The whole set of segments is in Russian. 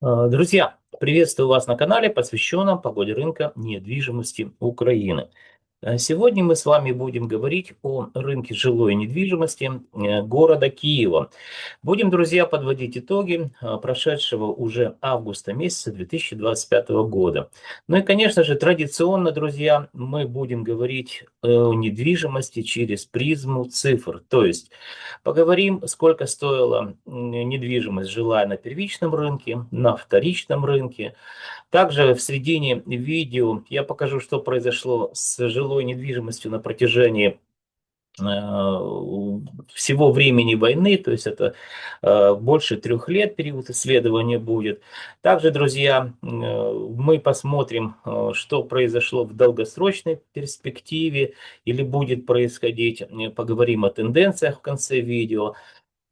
Друзья, приветствую вас на канале, посвященном погоде рынка недвижимости Украины. Сегодня мы с вами будем говорить о рынке жилой недвижимости города Киева. Будем, друзья, подводить итоги прошедшего уже августа месяца 2025 года. Ну и, конечно же, традиционно, друзья, мы будем говорить о недвижимости через призму цифр. То есть поговорим, сколько стоила недвижимость жилая на первичном рынке, на вторичном рынке. Также в середине видео я покажу, что произошло с жилой недвижимостью на протяжении всего времени войны, то есть это больше 3 лет период исследования будет. Также, друзья, мы посмотрим, что произошло в долгосрочной перспективе или будет происходить. Поговорим о тенденциях в конце видео.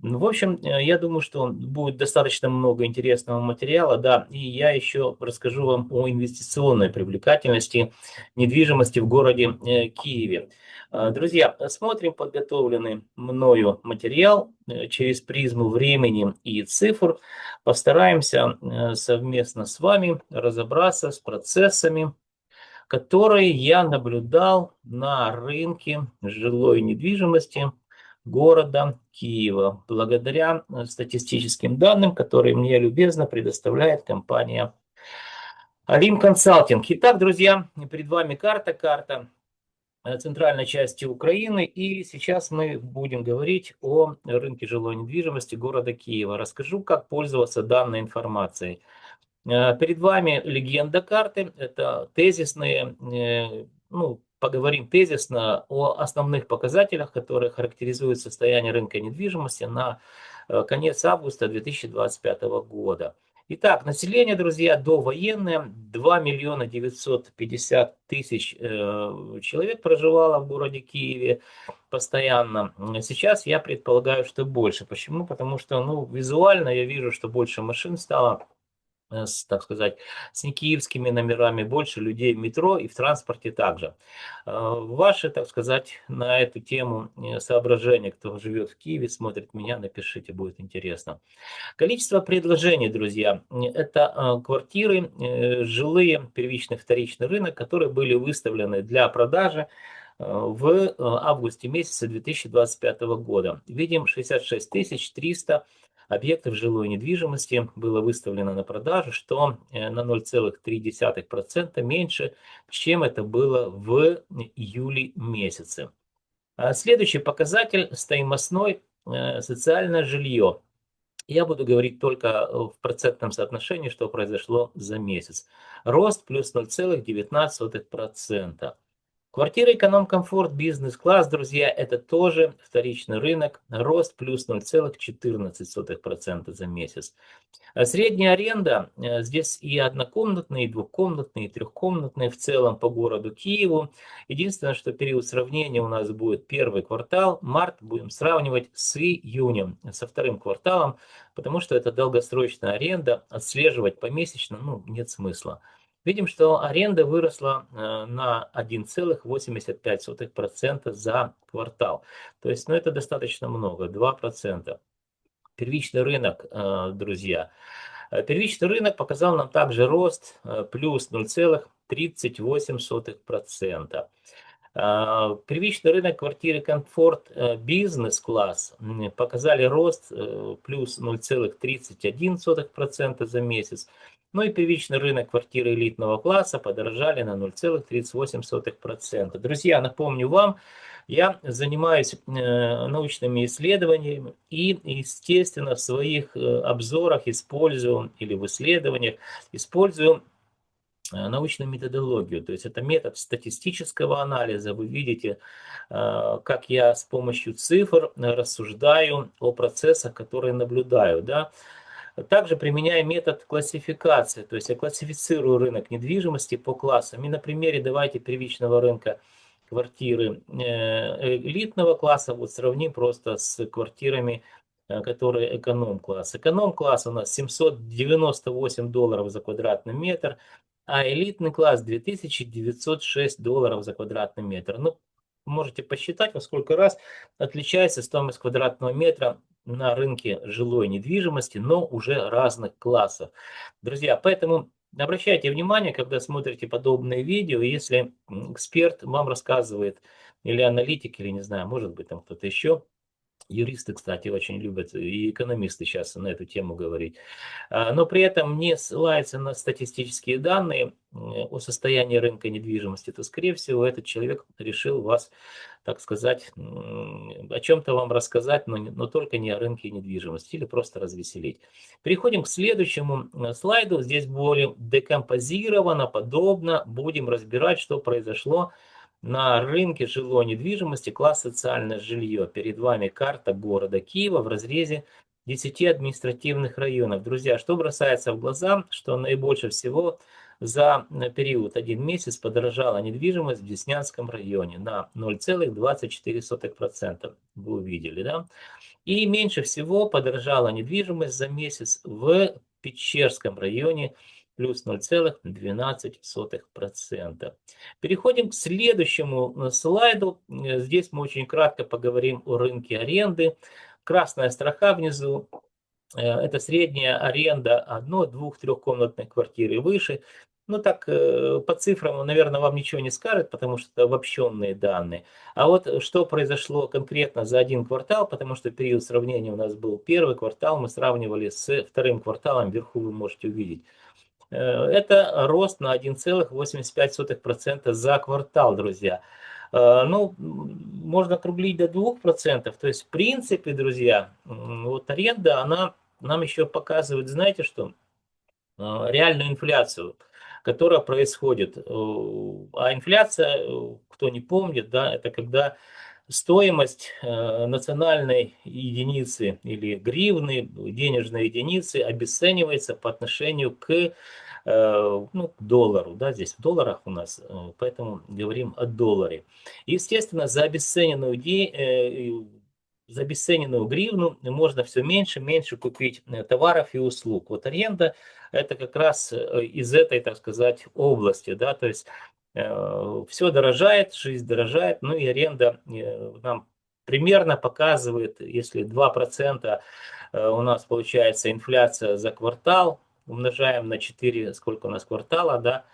Ну, в общем, я думаю, что будет достаточно много интересного материала, да, и я еще расскажу вам о инвестиционной привлекательности недвижимости в городе Киеве. Друзья, смотрим подготовленный мною материал через призму времени и цифр. Постараемся совместно с вами разобраться с процессами, которые я наблюдал на рынке жилой недвижимости города Киева, благодаря статистическим данным, которые мне любезно предоставляет компания Алим Консалтинг. Итак, друзья, перед вами карта центральной части Украины, и сейчас мы будем говорить о рынке жилой недвижимости города Киева. Расскажу, как пользоваться данной информацией. Перед вами легенда карты, это тезисные, ну, поговорим тезисно о основных показателях, которые характеризуют состояние рынка недвижимости на конец августа 2025 года. Итак, население, друзья, довоенное 2 миллиона 950 тысяч человек проживало в городе Киеве постоянно. Сейчас я предполагаю, что больше. Почему? Потому что, ну, визуально я вижу, что больше машин стало, так сказать, с некиевскими номерами, больше людей в метро и в транспорте также. Ваши, так сказать, на эту тему соображения, кто живет в Киеве, смотрит меня, напишите, будет интересно. Количество предложений, друзья, это квартиры, жилые, первичный, вторичный рынок, которые были выставлены для продажи в августе месяце 2025 года. Видим 66 300 объектов жилой недвижимости было выставлено на продажу, что на 0,3% меньше, чем это было в июле месяце. Следующий показатель стоимостной социальное жилье. Я буду говорить только в процентном соотношении, что произошло за месяц. Рост плюс 0,19%. Квартиры эконом-комфорт, бизнес-класс, друзья, это тоже вторичный рынок. Рост плюс 0,14% за месяц. Средняя аренда, здесь и однокомнатные, и двухкомнатные, и трехкомнатные в целом по городу Киеву. Единственное, что период сравнения у нас будет первый квартал, март, будем сравнивать с июнем, со вторым кварталом, потому что это долгосрочная аренда, отслеживать помесячно, ну, нет смысла. Видим, что аренда выросла на 1,85% за квартал. То есть, ну, это достаточно много, 2%. Первичный рынок, друзья. Первичный рынок показал нам также рост плюс 0,38%. Первичный рынок квартиры комфорт бизнес-класс показали рост плюс 0,31% за месяц. Ну и первичный рынок квартиры элитного класса подорожали на 0,38%. Друзья, напомню вам, я занимаюсь научными исследованиями и, естественно, в своих обзорах использую или в исследованиях использую научную методологию. То есть это метод статистического анализа. Вы видите, как я с помощью цифр рассуждаю о процессах, которые наблюдаю. Да? Также применяю метод классификации, то есть я классифицирую рынок недвижимости по классам. И на примере давайте первичного рынка квартиры элитного класса вот сравним просто с квартирами, которые эконом-класс. Эконом-класс у нас $798 за квадратный метр, а элитный класс $2906 за квадратный метр. Ну, можете посчитать, во сколько раз отличается стоимость квадратного метра на рынке жилой недвижимости, но уже разных классов. Друзья, поэтому обращайте внимание, когда смотрите подобные видео, если эксперт вам рассказывает, или аналитик, или не знаю, может быть там кто-то еще, юристы, кстати, очень любят, и экономисты сейчас на эту тему говорить, но при этом не ссылается на статистические данные о состоянии рынка недвижимости, то, скорее всего, этот человек решил вас, так сказать, о чем-то вам рассказать, но только не о рынке недвижимости, или просто развеселить. Переходим к следующему слайду. Здесь более декомпозировано, подробно будем разбирать, что произошло на рынке жилой недвижимости, класс социальное жилье. Перед вами карта города Киева в разрезе 10 административных районов. Друзья, что бросается в глаза, что наибольше всего за период 1 месяц подорожала недвижимость в Деснянском районе на 0,24%. Вы увидели, да? И меньше всего подорожала недвижимость за месяц в Печерском районе, плюс 0,12%. Переходим к следующему слайду. Здесь мы очень кратко поговорим о рынке аренды. Красная строка внизу. Это средняя аренда одной, двух, трехкомнатной квартиры и выше. Ну так, по цифрам, наверное, вам ничего не скажет, потому что это обобщенные данные. А вот что произошло конкретно за один квартал, потому что период сравнения у нас был первый квартал, мы сравнивали с вторым кварталом, вверху вы можете увидеть. Это рост на 1,85% за квартал, друзья. Ну, можно округлить до 2%. То есть, в принципе, друзья, вот аренда, она нам еще показывает, знаете что, реальную инфляцию, которая происходит. А инфляция, кто не помнит, да, это когда стоимость национальной единицы или гривны, денежной единицы обесценивается по отношению к ну, к доллару, да, здесь в долларах у нас, поэтому говорим о долларе. Естественно, за обесцененную гривну можно все меньше, меньше купить товаров и услуг. Вот аренда это как раз из этой, так сказать, области, да, то есть все дорожает, жизнь дорожает, ну и аренда нам примерно показывает, если 2% у нас получается инфляция за квартал, умножаем на 4, сколько у нас квартала, да,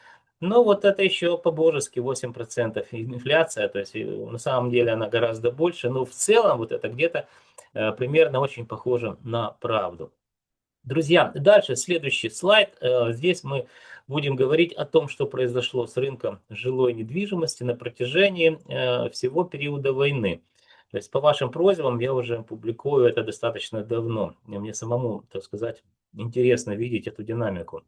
ну вот это еще по-божески 8% инфляция, то есть на самом деле она гораздо больше, но в целом вот это где-то примерно очень похоже на правду. Друзья, дальше следующий слайд. Здесь мы будем говорить о том, что произошло с рынком жилой недвижимости на протяжении всего периода войны. То есть по вашим просьбам я уже публикую это достаточно давно. И мне самому, так сказать, интересно видеть эту динамику.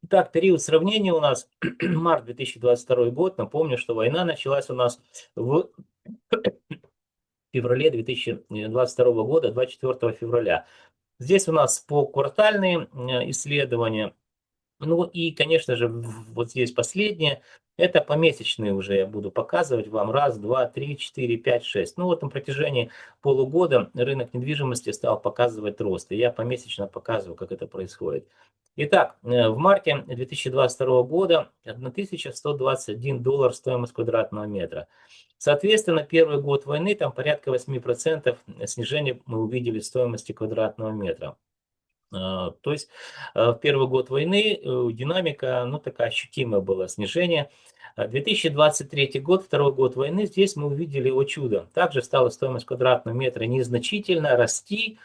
Итак, период сравнения у нас март 2022 год. Напомню, что война началась у нас в феврале 2022 года, 24 февраля. Здесь у нас поквартальные исследования. Ну и, конечно же, вот здесь последнее. Это помесячные уже я буду показывать вам. Раз, два, три, четыре, пять, шесть. Ну вот на протяжении полугода рынок недвижимости стал показывать рост. И я помесячно показываю, как это происходит. Итак, в марте 2022 года 1121 доллар стоимость квадратного метра. Соответственно, первый год войны, там порядка 8% снижения мы увидели в стоимости квадратного метра. То есть в первый год войны динамика, ну, такая ощутимая была снижение. 2023 год, второй год войны, здесь мы увидели, о чудо, также стала стоимость квадратного метра незначительно расти,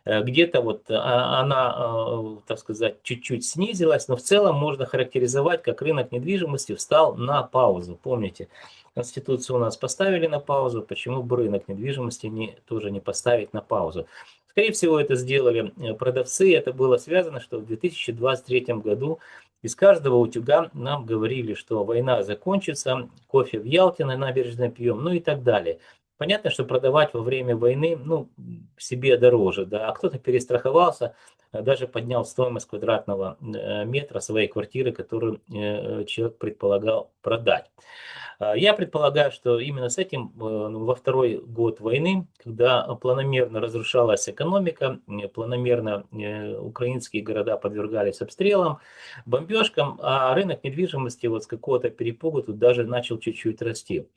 где-то вот она, так сказать, чуть-чуть снизилась, но в целом можно характеризовать, как рынок недвижимости встал на паузу. Помните, Конституцию у нас поставили на паузу, почему бы рынок недвижимости тоже не поставить на паузу? Скорее всего, это сделали продавцы, это было связано, что в 2023 году из каждого утюга нам говорили, что война закончится, кофе в Ялте на набережной пьем, ну и так далее. Понятно, что продавать во время войны, ну, себе дороже, да, а кто-то перестраховался, даже поднял стоимость квадратного метра своей квартиры, которую человек предполагал продать. Я предполагаю, что именно с этим во второй год войны, когда планомерно разрушалась экономика, планомерно украинские города подвергались обстрелам, бомбежкам, а рынок недвижимости вот с какого-то перепугу тут даже начал чуть-чуть расти.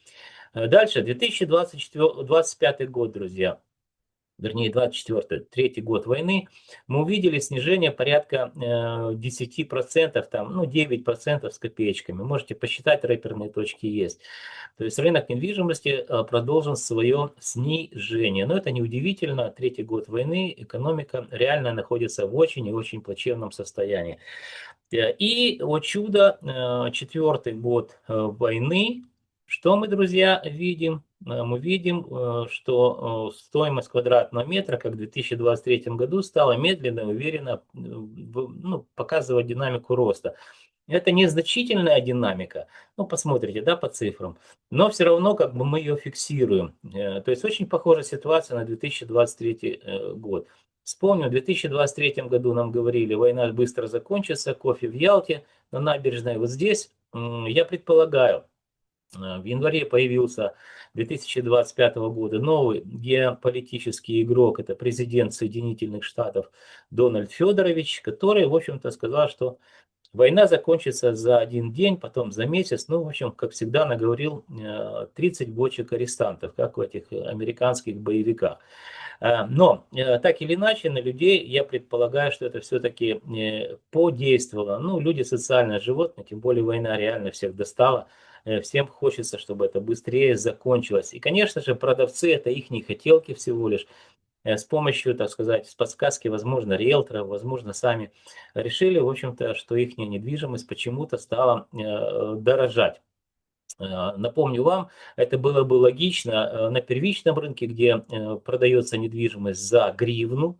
Дальше, 2025 год, друзья. вернее 24-й, третий год войны, мы увидели снижение порядка 10%, там, ну 9% с копеечками. Можете посчитать, рэперные точки есть. То есть рынок недвижимости продолжил свое снижение. Но это не удивительно. Третий год войны, экономика реально находится в очень и очень плачевном состоянии. И, о чудо, четвертый год войны. Что мы, друзья, видим? Мы видим, что стоимость квадратного метра, как в 2023 году, стала медленно и уверенно ну, показывать динамику роста. Это незначительная динамика, ну посмотрите, да, по цифрам, но все равно как бы мы ее фиксируем. То есть очень похожая ситуация на 2023 год. Вспомню, в 2023 году нам говорили, война быстро закончится, кофе в Ялте на набережной. Вот здесь я предполагаю, в январе появился 2025 года новый геополитический игрок, это президент Соединительных Штатов Дональд Федорович, который, в общем-то, сказал, что война закончится за один день, потом за месяц. Ну, в общем, как всегда, наговорил 30 бочек арестантов, как в этих американских боевиках. Но, так или иначе, на людей, я предполагаю, что это все-таки подействовало. Ну, люди социальные животные, тем более война реально всех достала. Всем хочется, чтобы это быстрее закончилось. И, конечно же, продавцы – это их не хотелки всего лишь. С помощью, так сказать, с подсказки, возможно, риэлтора, возможно, сами решили, в общем-то, что их недвижимость почему-то стала дорожать. Напомню вам, это было бы логично на первичном рынке, где продается недвижимость за гривну,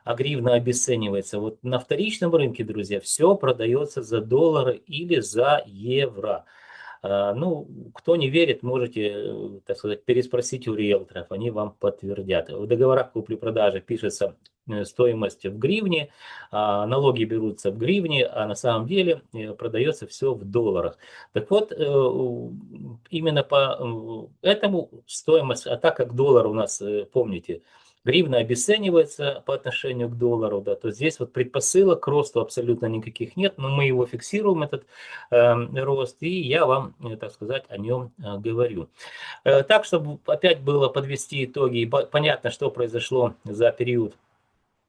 а гривна обесценивается. Вот на вторичном рынке, друзья, все продается за доллары или за евро. Ну, кто не верит, можете, так сказать, переспросить у риэлторов, они вам подтвердят. В договорах купли-продажи пишется стоимость в гривне, налоги берутся в гривне, а на самом деле продается все в долларах. Так вот, именно по этому стоимость, а так как доллар у нас, помните, гривна обесценивается по отношению к доллару, да, то здесь вот предпосылок к росту абсолютно никаких нет, но мы его фиксируем, этот рост, и я вам, так сказать, о нем говорю. Так, чтобы опять было подвести итоги, и понятно, что произошло за период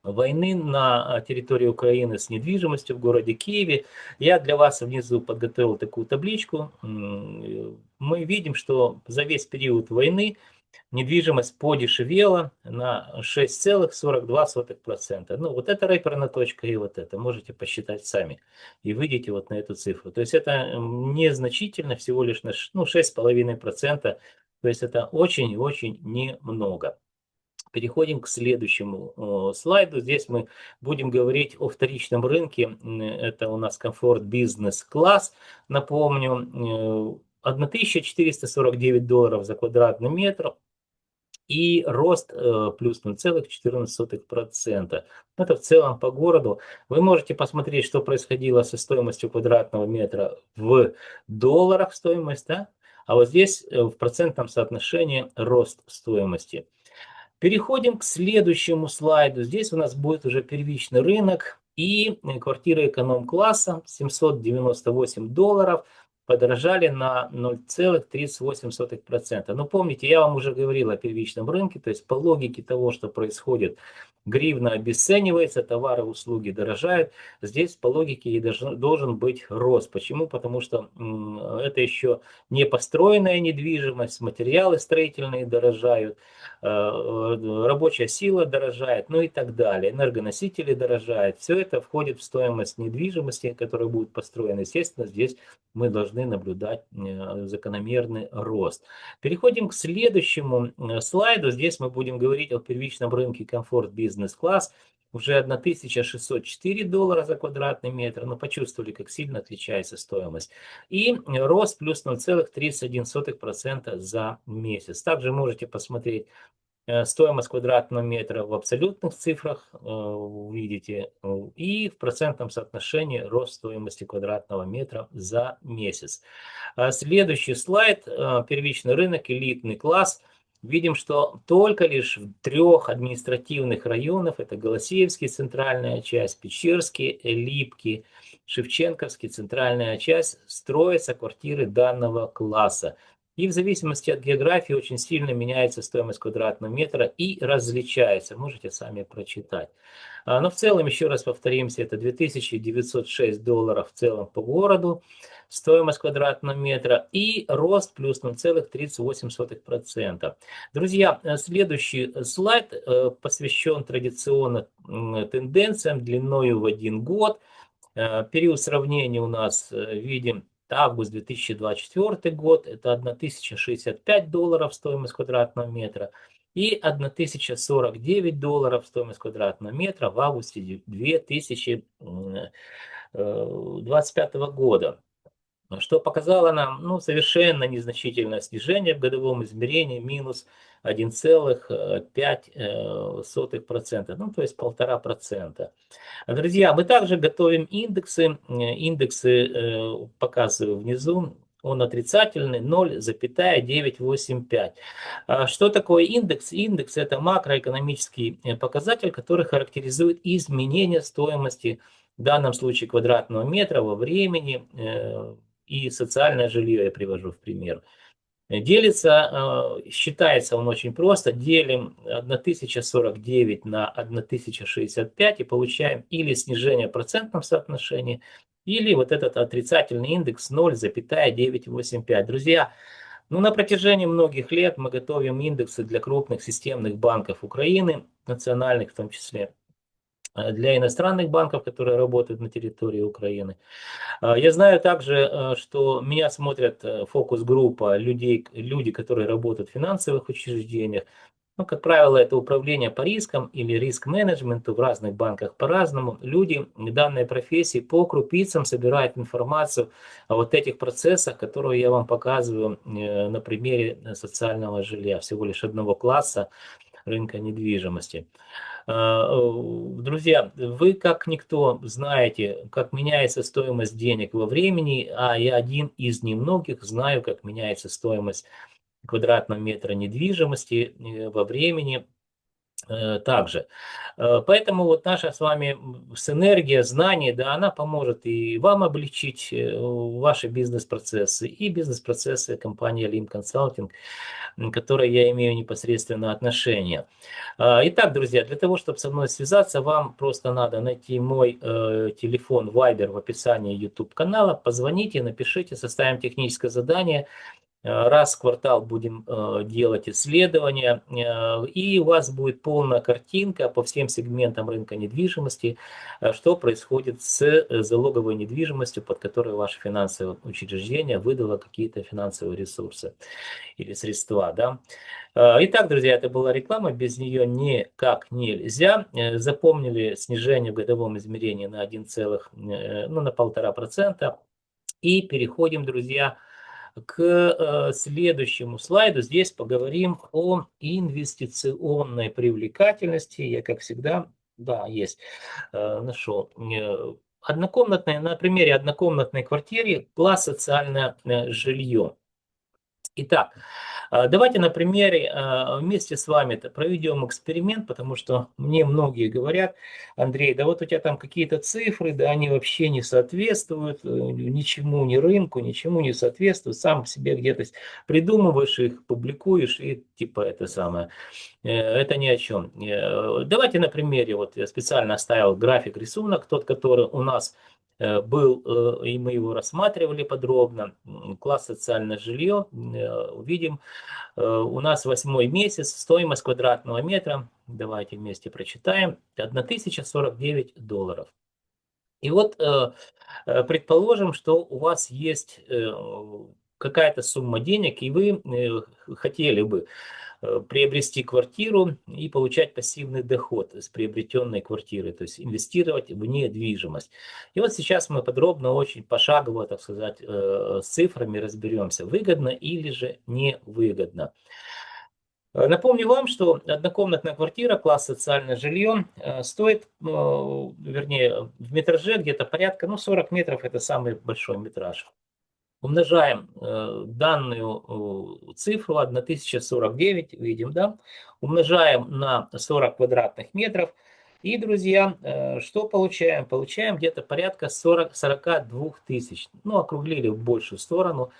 войны на территории Украины с недвижимостью в городе Киеве. Я для вас внизу подготовил такую табличку. Мы видим, что за весь период войны недвижимость подешевела на 6,42%. Ну, вот это рэперная точка и вот это. Можете посчитать сами. И выйдете вот на эту цифру. То есть это незначительно, всего лишь на 6,5%. То есть это очень-очень немного. Переходим к следующему слайду. Здесь мы будем говорить о вторичном рынке. Это у нас комфорт бизнес-класс. Напомню, 1449 долларов за квадратный метр и рост плюс 0,14%. Это в целом по городу. Вы можете посмотреть, что происходило со стоимостью квадратного метра в долларах стоимость, да? А вот здесь в процентном соотношении рост стоимости. Переходим к следующему слайду. Здесь у нас будет уже первичный рынок и квартиры эконом-класса 798 долларов подорожали на 0,38%. Но помните, я вам уже говорил о первичном рынке, то есть по логике того, что происходит, гривна обесценивается, товары и услуги дорожают. Здесь по логике и должен быть рост. Почему? Потому что это еще не построенная недвижимость, материалы строительные дорожают, рабочая сила дорожает, ну и так далее. Энергоносители дорожают. Все это входит в стоимость недвижимости, которая будет построена. Естественно, здесь мы должны наблюдать закономерный рост. Переходим к следующему слайду. Здесь мы будем говорить о первичном рынке комфорт бизнес-класс. Уже 1604 доллара за квадратный метр. Но почувствовали, как сильно отличается стоимость. И рост плюс 0,31% за месяц. Также можете посмотреть стоимость квадратного метра в абсолютных цифрах, увидите, и в процентном соотношении рост стоимости квадратного метра за месяц. Следующий слайд, первичный рынок, элитный класс. Видим, что только лишь в 3 административных районах, это Голосеевский, центральная часть, Печерский, Липки, Шевченковский, центральная часть, строятся квартиры данного класса. И в зависимости от географии очень сильно меняется стоимость квадратного метра и различается. Можете сами прочитать. Но в целом, еще раз повторимся, это $2906 в целом по городу, стоимость квадратного метра и рост плюс 0,38%. Друзья, следующий слайд посвящен традиционно тенденциям длиною в 1 год. Период сравнения у нас видим август 2024 год, это $1065 стоимость квадратного метра и $1049 стоимость квадратного метра в августе 2025 года. Что показало нам совершенно незначительное снижение в годовом измерении, минус 1,5%, то есть 1,5%. Друзья, мы также готовим индексы. Индексы показываю внизу. Он отрицательный 0,985. Что такое индекс? Индекс – это макроэкономический показатель, который характеризует изменение стоимости, в данном случае квадратного метра, во времени, и социальное жилье я привожу в пример. Считается он очень просто. Делим 1049 на 1065 и получаем или снижение в процентном соотношении, или вот этот отрицательный индекс 0,985. Друзья, на протяжении многих лет мы готовим индексы для крупных системных банков Украины, национальных в том числе, для иностранных банков, которые работают на территории Украины. Я знаю также, что меня смотрят фокус-группа люди, которые работают в финансовых учреждениях. Как правило, это управление по рискам или риск-менеджменту, в разных банках по-разному. Люди данной профессии по крупицам собирают информацию о вот этих процессах, которые я вам показываю на примере социального жилья, всего лишь одного класса рынка недвижимости. Друзья, вы как никто знаете, как меняется стоимость денег во времени, а я один из немногих знаю, как меняется стоимость квадратного метра недвижимости во времени также. Поэтому вот наша с вами синергия знаний, да, она поможет и вам облегчить ваши бизнес-процессы и бизнес-процессы компании Lim Consulting, к которой я имею непосредственное отношение. Итак, друзья, для того, чтобы со мной связаться, вам просто надо найти мой телефон Viber в описании YouTube канала, позвоните, напишите, составим техническое задание. Раз в квартал будем делать исследования, и у вас будет полная картинка по всем сегментам рынка недвижимости, что происходит с залоговой недвижимостью, под которой ваше финансовое учреждение выдало какие-то финансовые ресурсы или средства. Да? Итак, друзья, это была реклама, без нее никак нельзя. Запомнили снижение в годовом измерении на 1,5%. И переходим, друзья, к следующему слайду. Здесь поговорим о инвестиционной привлекательности. Я, как всегда, есть, нашел. Однокомнатная, на примере однокомнатной квартиры класс социальное жилье. Итак, давайте на примере вместе с вами проведем эксперимент, потому что мне многие говорят: Андрей, да вот у тебя там какие-то цифры, да они вообще не соответствуют ничему, ни рынку, ничему не соответствуют, сам себе где-то придумываешь их, публикуешь и типа это самое. Это ни о чем. Давайте на примере, вот я специально оставил график, рисунок, тот, который у нас был, и мы его рассматривали подробно, класс социальное жилье, увидим, у нас 8 месяц, стоимость квадратного метра, давайте вместе прочитаем, $1049. И вот предположим, что у вас есть какая-то сумма денег, и вы хотели бы приобрести квартиру и получать пассивный доход с приобретенной квартиры, то есть инвестировать в недвижимость. И вот сейчас мы подробно, очень пошагово, так сказать, с цифрами разберемся, выгодно или же невыгодно. Напомню вам, что однокомнатная квартира, класс социальное жилье, стоит, вернее, в метраже где-то порядка, 40 метров, это самый большой метраж. Умножаем данную цифру 1049, видим, да, умножаем на 40 квадратных метров. И, друзья, что получаем? Получаем где-то порядка 42 тысяч. Округлили в большую сторону.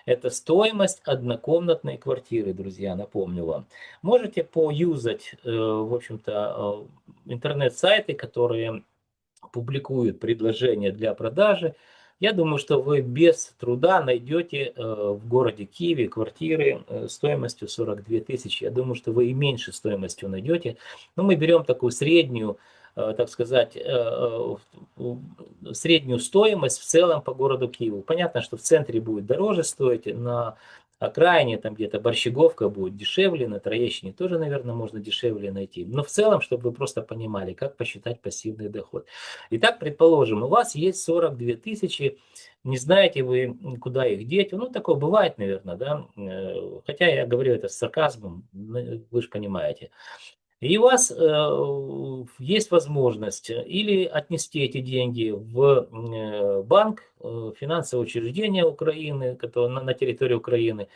Это стоимость однокомнатной квартиры, друзья, напомню вам. Можете поюзать, в общем-то, интернет-сайты, которые публикуют предложения для продажи. Я думаю, что вы без труда найдете в городе Киеве квартиры стоимостью 42 тысячи. Я думаю, что вы и меньше стоимостью найдете. Но мы берем такую среднюю, так сказать, среднюю стоимость в целом по городу Киеву. Понятно, что в центре будет дороже стоить, на окраине, там где-то Борщеговка будет дешевле, на Троещине тоже, наверное, можно дешевле найти. Но в целом, чтобы вы просто понимали, как посчитать пассивный доход. Итак, предположим, у вас есть 42 тысячи, не знаете вы, куда их деть. Ну, такое бывает, наверное, да. Хотя я говорю это с сарказмом, вы же понимаете. И у вас есть возможность или отнести эти деньги в банк, финансовое учреждение Украины, которое на территории Украины,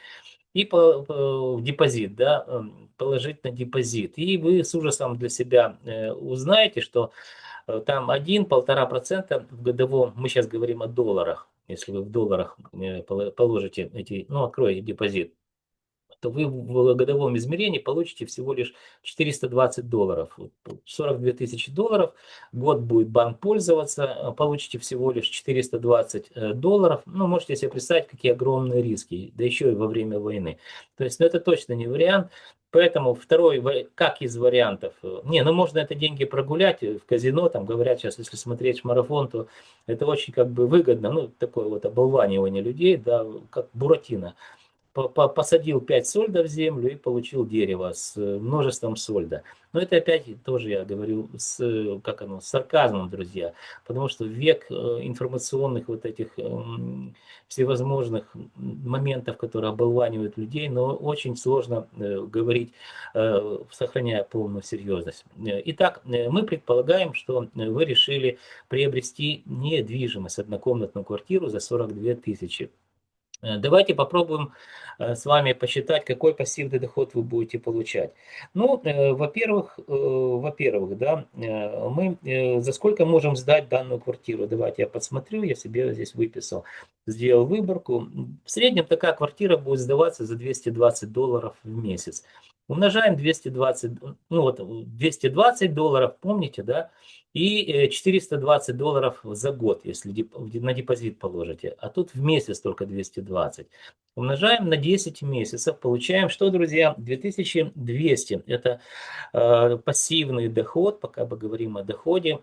и в депозит, да, положить на депозит. И вы с ужасом для себя узнаете, что там 1-1,5% в годовом, мы сейчас говорим о долларах, если вы в долларах положите эти, ну, откроете депозит, то вы в годовом измерении получите всего лишь 420 долларов. 42 тысячи долларов, год будет банк пользоваться, получите всего лишь 420 долларов. Ну, можете себе представить, какие огромные риски, да еще и во время войны. То есть, ну, это точно не вариант. Поэтому второй, как из вариантов, не, ну можно это деньги прогулять в казино, там говорят сейчас, если смотреть марафон, то это очень как бы выгодно, ну такое вот оболванивание людей, да, как Буратино посадил 5 сольдов в землю и получил дерево с множеством сольда. Но это опять тоже я говорю как оно, с сарказмом, друзья, потому что век информационных вот этих всевозможных моментов, которые оболванивают людей, но очень сложно говорить, сохраняя полную серьезность. Итак, мы предполагаем, что вы решили приобрести недвижимость, однокомнатную квартиру за 42 тысячи. Давайте попробуем с вами посчитать, какой пассивный доход вы будете получать. Ну, во-первых, да, мы за сколько можем сдать данную квартиру? Давайте я посмотрю, я себе здесь выписал, сделал выборку. В среднем такая квартира будет сдаваться за 220 долларов в месяц. Умножаем 220, ну вот 220 долларов, помните, да? И 420 долларов за год, если на депозит положите. А тут в месяц только 220. Умножаем на 10 месяцев, получаем что, друзья? 2200. Это пассивный доход, пока мы говорим о доходе,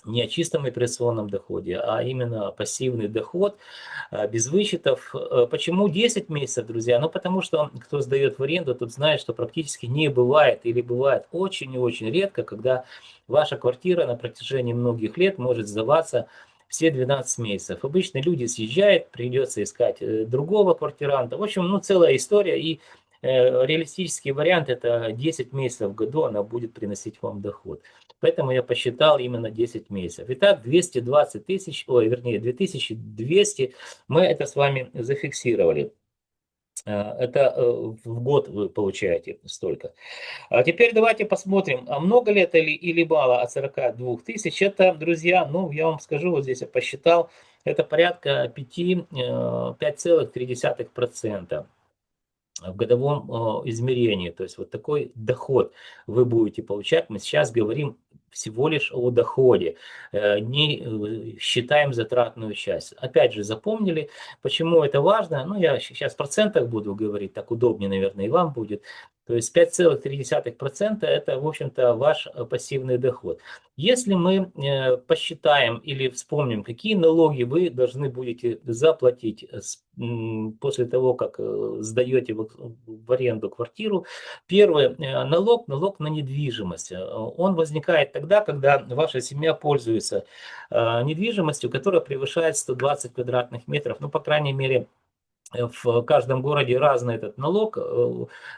не о чистом операционном доходе, а именно пассивный доход без вычетов. Почему 10 месяцев, друзья? Ну, потому что кто сдает в аренду, тот знает, что практически не бывает или бывает очень и очень редко, когда ваша квартира на протяжении многих лет может сдаваться все 12 месяцев. Обычно люди съезжают, придется искать другого квартиранта. В общем, ну, целая история. И реалистический вариант – это 10 месяцев в году она будет приносить вам доход. Поэтому я посчитал именно 10 месяцев. Итак, 220 тысяч, ой, вернее, 2200 мы это с вами зафиксировали. Это в год вы получаете столько. А теперь давайте посмотрим, а много ли это или мало от 42 тысяч. Это, друзья, ну, я вам скажу, вот здесь я посчитал, это порядка 5,3% в годовом измерении. То есть вот такой доход вы будете получать. Мы сейчас говорим всего лишь о доходе, не считаем затратную часть. Опять же, запомнили, почему это важно. Ну, я сейчас в процентах буду говорить, так удобнее, наверное, и вам будет. То есть 5,3% это, в общем-то, ваш пассивный доход. Если мы посчитаем или вспомним, какие налоги вы должны будете заплатить после того, как сдаете в аренду квартиру, первый налог на недвижимость. Он возникает тогда, когда ваша семья пользуется недвижимостью, которая превышает 120 квадратных метров, ну, по крайней мере, в каждом городе разный этот налог,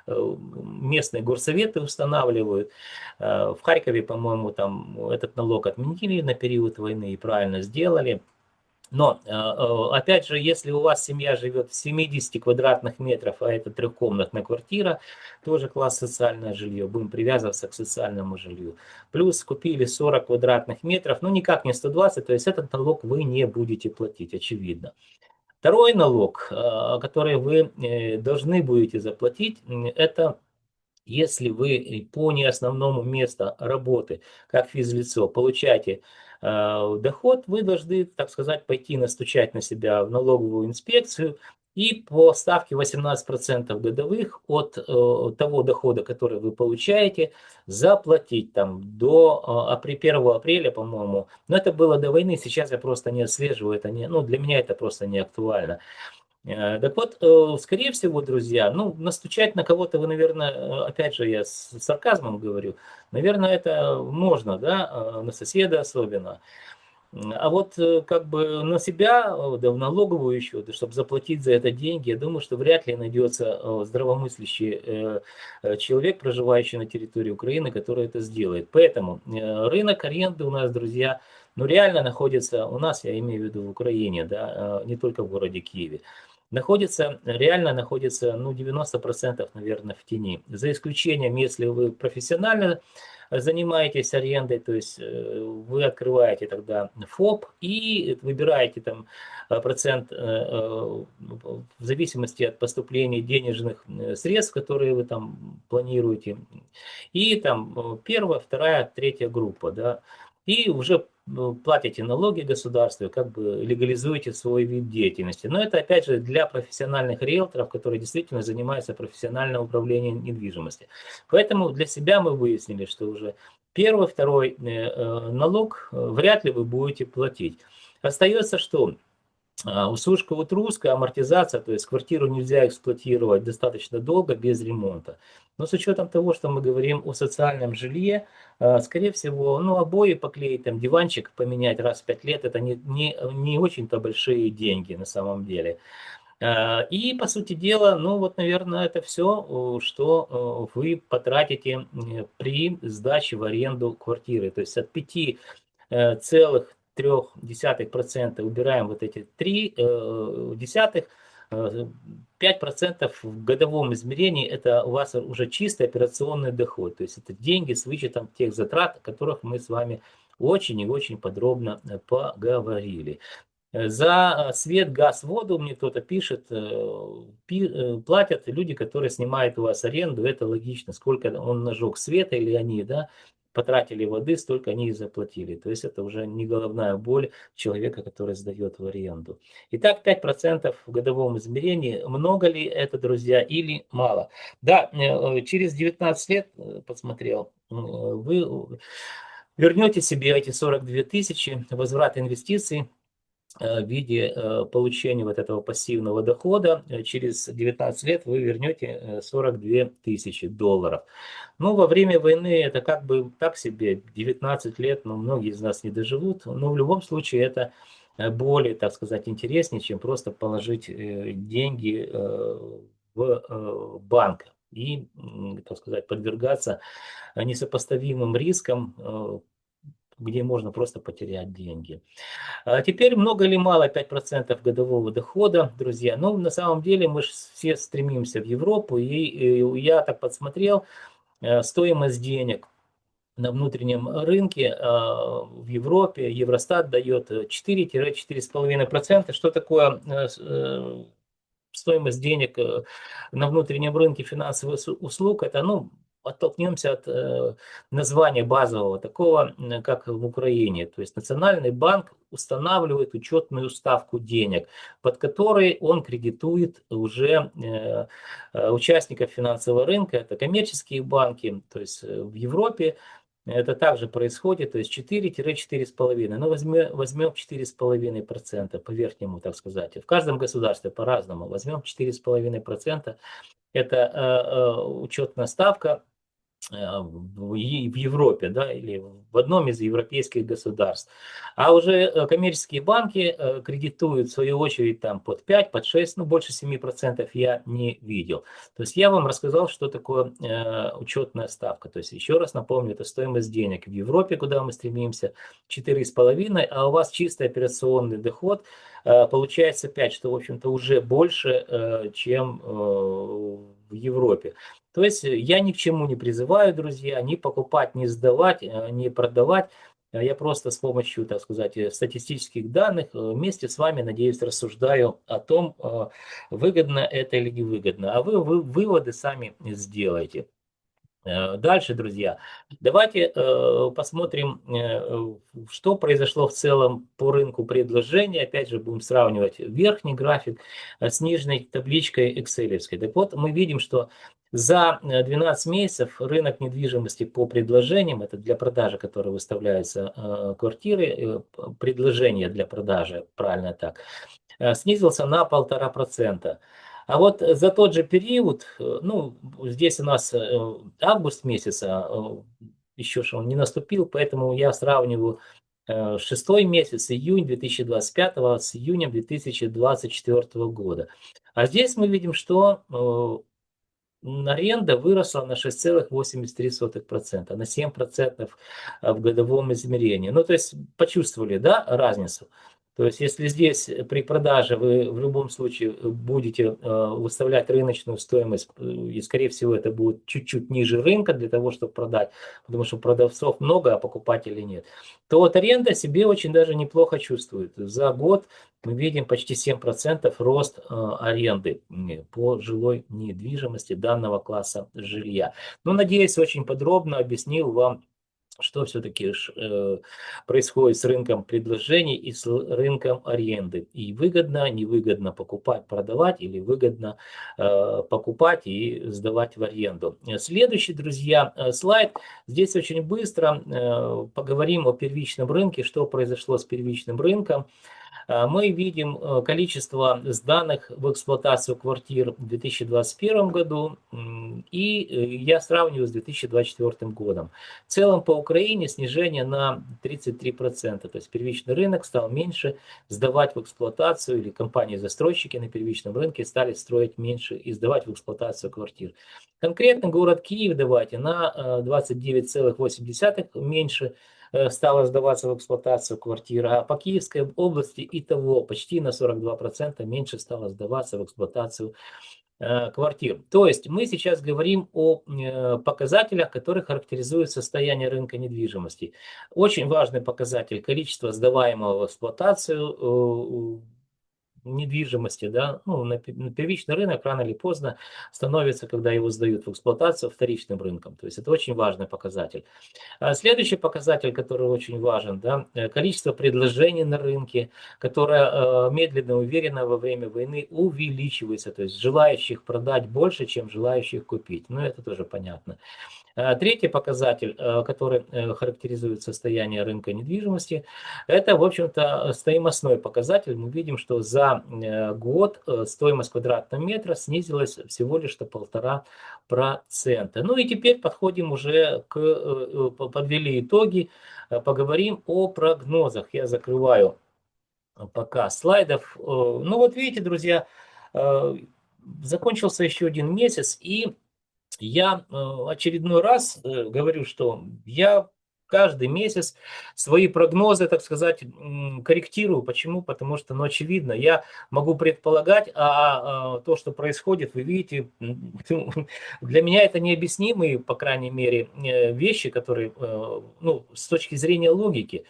местные горсоветы устанавливают. В Харькове, по-моему, там этот налог отменили на период войны и правильно сделали. Но, опять же, если у вас семья живет в 70 квадратных метров, а это трехкомнатная квартира, тоже класс социальное жилье, будем привязываться к социальному жилью. Плюс купили 40 квадратных метров, ну никак не 120, то есть этот налог вы не будете платить, очевидно. Второй налог, который вы должны будете заплатить, это если вы по неосновному месту работы, как физлицо, получаете доход, вы должны, так сказать, пойти настучать на себя в налоговую инспекцию и по ставке 18% годовых от того дохода, который вы получаете, заплатить там до 1 апреля, по-моему. Но это было до войны, сейчас я просто не отслеживаю, это не, ну, для меня это просто не актуально. Так вот, скорее всего, друзья, ну, настучать на кого-то вы, наверное, опять же, я с сарказмом говорю, наверное, это можно, да, на соседа особенно. А вот как бы на себя, да, в налоговую еще, да, чтобы заплатить за это деньги, я думаю, что вряд ли найдется здравомыслящий человек, проживающий на территории Украины, который это сделает. Поэтому рынок аренды у нас, друзья, ну реально находится, у нас, я имею в виду в Украине, да, не только в городе Киеве, находится, реально находится, ну, 90%, наверное, в тени. За исключением, если вы профессионально занимаетесь арендой, то есть вы открываете тогда ФОП и выбираете там процент в зависимости от поступления денежных средств, которые вы там планируете. И там первая, вторая, третья группа, да. И уже платите налоги государству, как бы легализуете свой вид деятельности. Но это, опять же, для профессиональных риэлторов, которые действительно занимаются профессиональным управлением недвижимости. Поэтому для себя мы выяснили, что уже первый, второй налог вряд ли вы будете платить. Остается что? Усушка утруска, амортизация, то есть квартиру нельзя эксплуатировать достаточно долго без ремонта. Но с учетом того, что мы говорим о социальном жилье, скорее всего, ну, обои поклеить, там, диванчик поменять раз в 5 лет, это не очень-то большие деньги на самом деле. И, по сути дела, ну вот, наверное, это все, что вы потратите при сдаче в аренду квартиры. То есть от 5,3% убираем вот эти 0,3, 5% в годовом измерении это у вас уже чистый операционный доход. То есть это деньги с вычетом тех затрат, о которых мы с вами очень и очень подробно поговорили. За свет, газ, воду, мне кто-то пишет, платят люди, которые снимают у вас аренду, это логично, сколько он нажег света или они, да, потратили воды, столько они и заплатили. То есть это уже не головная боль человека, который сдает в аренду. Итак, 5% в годовом измерении. Много ли это, друзья, или мало? Да, через 19 лет, посмотрел, вы вернете себе эти 42 тысячи, возврат инвестиций, в виде получения вот этого пассивного дохода. Через 19 лет вы вернете 42 тысячи долларов. Ну, во время войны это как бы так себе, 19 лет, но многие из нас не доживут. Но в любом случае это более, так сказать, интереснее, чем просто положить деньги в банк и, так сказать, подвергаться несопоставимым рискам, где можно просто потерять деньги. А теперь много ли мало 5% годового дохода, друзья? Ну, на самом деле мы все стремимся в Европу, и я так подсмотрел, стоимость денег на внутреннем рынке в Европе, Евростат дает 4-4,5%. Что такое стоимость денег на внутреннем рынке финансовых услуг? Это, ну, оттолкнемся от названия базового, такого, как в Украине. То есть Национальный банк устанавливает учетную ставку денег, под которой он кредитует уже участников финансового рынка. Это коммерческие банки, то есть в Европе это также происходит, то есть 4-4,5. Но возьмем 4,5% по верхнему, так сказать. В каждом государстве по-разному. Возьмем 4,5%. Это учетная ставка в Европе, да, или в одном из европейских государств. А уже коммерческие банки кредитуют в свою очередь там под 5, под 6, ну больше 7% я не видел. То есть я вам рассказал, что такое учетная ставка. То есть еще раз напомню, это стоимость денег в Европе, куда мы стремимся, 4,5, а у вас чистый операционный доход получается 5, что в общем-то уже больше, чем в Европе. То есть я ни к чему не призываю, друзья, ни покупать, ни сдавать, ни продавать. Я просто с помощью, так сказать, статистических данных вместе с вами, надеюсь, рассуждаю о том, выгодно это или невыгодно. А вы выводы сами сделайте. Дальше, друзья, давайте посмотрим, что произошло в целом по рынку предложений. Опять же, будем сравнивать верхний график с нижней табличкой Excel. Так вот, мы видим, что за 12 месяцев рынок недвижимости по предложениям, это для продажи, которые выставляются квартиры, предложения для продажи, правильно так, снизился на 1,5%. А вот за тот же период, ну, здесь у нас август месяца, еще что он не наступил, поэтому я сравниваю шестой месяц, июнь 2025 с июнем 2024 года. А здесь мы видим, что аренда выросла на 6,83%, на 7% в годовом измерении. Ну, то есть почувствовали, да, разницу? То есть если здесь при продаже вы в любом случае будете выставлять рыночную стоимость, и скорее всего это будет чуть-чуть ниже рынка для того, чтобы продать, потому что продавцов много, а покупателей нет, то вот аренда себе очень даже неплохо чувствует. За год мы видим почти 7% рост аренды по жилой недвижимости данного класса жилья. Ну, надеюсь, очень подробно объяснил вам, что все-таки происходит с рынком предложений и с рынком аренды. И выгодно, невыгодно покупать, продавать, или выгодно покупать и сдавать в аренду. Следующий, друзья, слайд. Здесь очень быстро поговорим о первичном рынке, что произошло с первичным рынком. Мы видим количество сданных в эксплуатацию квартир в 2021 году, и я сравниваю с 2024 годом. В целом по Украине снижение на 33%, то есть первичный рынок стал меньше сдавать в эксплуатацию, или компании-застройщики на первичном рынке стали строить меньше и сдавать в эксплуатацию квартир. Конкретно город Киев, давайте, на 29,8% меньше стала сдаваться в эксплуатацию квартира, а по Киевской области и того почти на 42% меньше стало сдаваться в эксплуатацию квартир. То есть мы сейчас говорим о показателях, которые характеризуют состояние рынка недвижимости. Очень важный показатель — количество сдаваемого в эксплуатацию недвижимости, да, ну, на первичный рынок рано или поздно становится, когда его сдают в эксплуатацию, вторичным рынком. То есть это очень важный показатель. Следующий показатель, который очень важен, да, количество предложений на рынке, которое медленно, уверенно во время войны увеличивается, то есть желающих продать больше, чем желающих купить. Ну, это тоже понятно. Третий показатель, который характеризует состояние рынка недвижимости, это, в общем-то, стоимостной показатель. Мы видим, что за год стоимость квадратного метра снизилась всего лишь до 1,5%. Ну и теперь подходим уже подвели итоги, поговорим о прогнозах. Я закрываю пока слайдов. Ну вот видите, друзья, закончился еще один месяц, и я очередной раз говорю, что я каждый месяц свои прогнозы, так сказать, корректирую. Почему? Потому что, ну, очевидно, я могу предполагать, а то, что происходит, вы видите, для меня это необъяснимые, по крайней мере, вещи, которые, ну, с точки зрения логики.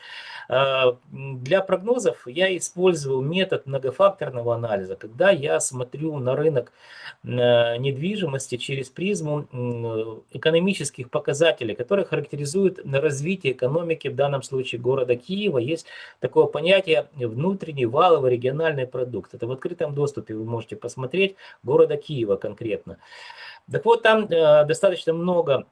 Для прогнозов я использую метод многофакторного анализа, когда я смотрю на рынок недвижимости через призму экономических показателей, которые характеризуют развитие экономики, в данном случае города Киева. Есть такое понятие внутренний валовый региональный продукт. Это в открытом доступе вы можете посмотреть, города Киева конкретно. Так вот, там достаточно много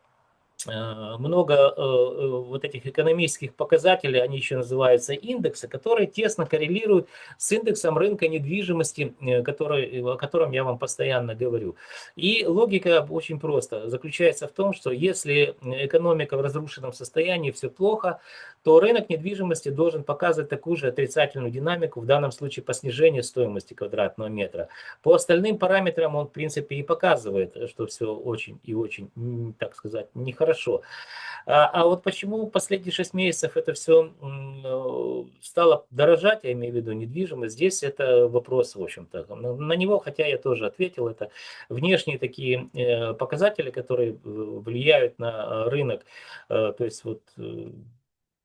вот этих экономических показателей, они еще называются индексы, которые тесно коррелируют с индексом рынка недвижимости, о котором я вам постоянно говорю. И логика очень проста. Заключается в том, что если экономика в разрушенном состоянии, все плохо, то рынок недвижимости должен показывать такую же отрицательную динамику, в данном случае по снижению стоимости квадратного метра. По остальным параметрам он, в принципе, и показывает, что все очень и очень, так сказать, нехорошо. А вот почему последние 6 месяцев это все стало дорожать, я имею в виду недвижимость, здесь это вопрос, в общем-то. На него, хотя я тоже ответил, это внешние такие показатели, которые влияют на рынок. То есть вот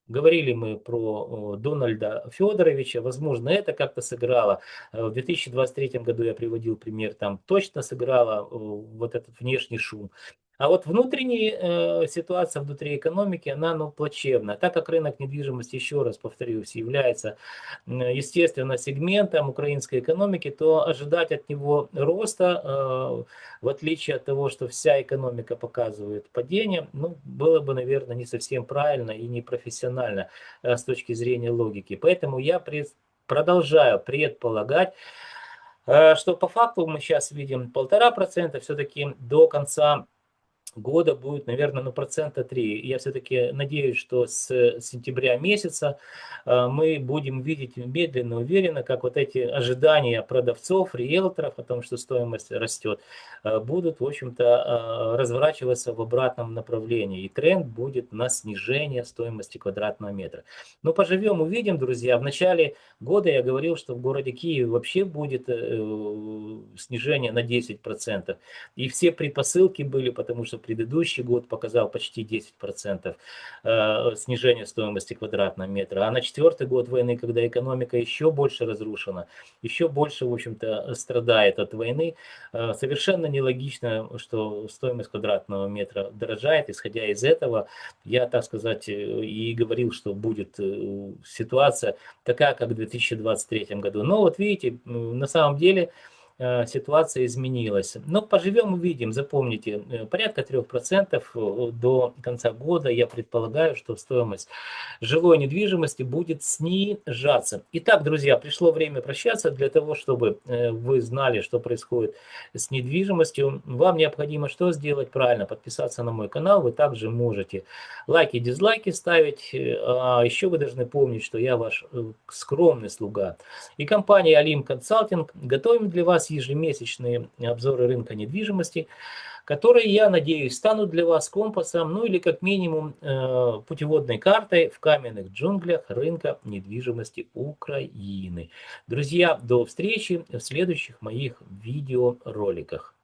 Говорили мы про Дональда Федоровича, возможно, это как-то сыграло. В 2023 году я приводил пример, там точно сыграло вот этот внешний шум. А вот внутренняя ситуация внутри экономики, она ну, плачевная. Так как рынок недвижимости, еще раз повторюсь, является естественно сегментом украинской экономики, то ожидать от него роста, в отличие от того, что вся экономика показывает падение, ну, было бы, наверное, не совсем правильно и не профессионально с точки зрения логики. Поэтому я продолжаю предполагать, что по факту мы сейчас видим 1,5%, все-таки до конца года будет, наверное, ну, процента 3. Я все-таки надеюсь, что с сентября месяца мы будем видеть медленно, уверенно, как вот эти ожидания продавцов, риэлторов о том, что стоимость растет, будут, в общем-то, разворачиваться в обратном направлении. И тренд будет на снижение стоимости квадратного метра. Но поживем, увидим, друзья. В начале года я говорил, что в городе Киеве вообще будет снижение на 10%. И все предпосылки были, потому что предыдущий год показал почти 10% снижения стоимости квадратного метра. А на четвертый год войны, когда экономика еще больше разрушена, еще больше, в общем-то, страдает от войны, совершенно нелогично, что стоимость квадратного метра дорожает. Исходя из этого, я, так сказать, и говорил, что будет ситуация такая, как в 2023 году. Но вот видите, на самом деле ситуация изменилась. Но поживем увидим, запомните, порядка 3% до конца года, я предполагаю, что стоимость жилой недвижимости будет снижаться. Итак, друзья, пришло время прощаться. Для того, чтобы вы знали, что происходит с недвижимостью, вам необходимо что сделать? Правильно, подписаться на мой канал. Вы также можете лайки, дизлайки ставить. А еще вы должны помнить, что я ваш скромный слуга. И компания Alim Consulting готовим для вас ежемесячные обзоры рынка недвижимости, которые, я надеюсь, станут для вас компасом, ну или как минимум путеводной картой в каменных джунглях рынка недвижимости Украины. Друзья, до встречи в следующих моих видеороликах.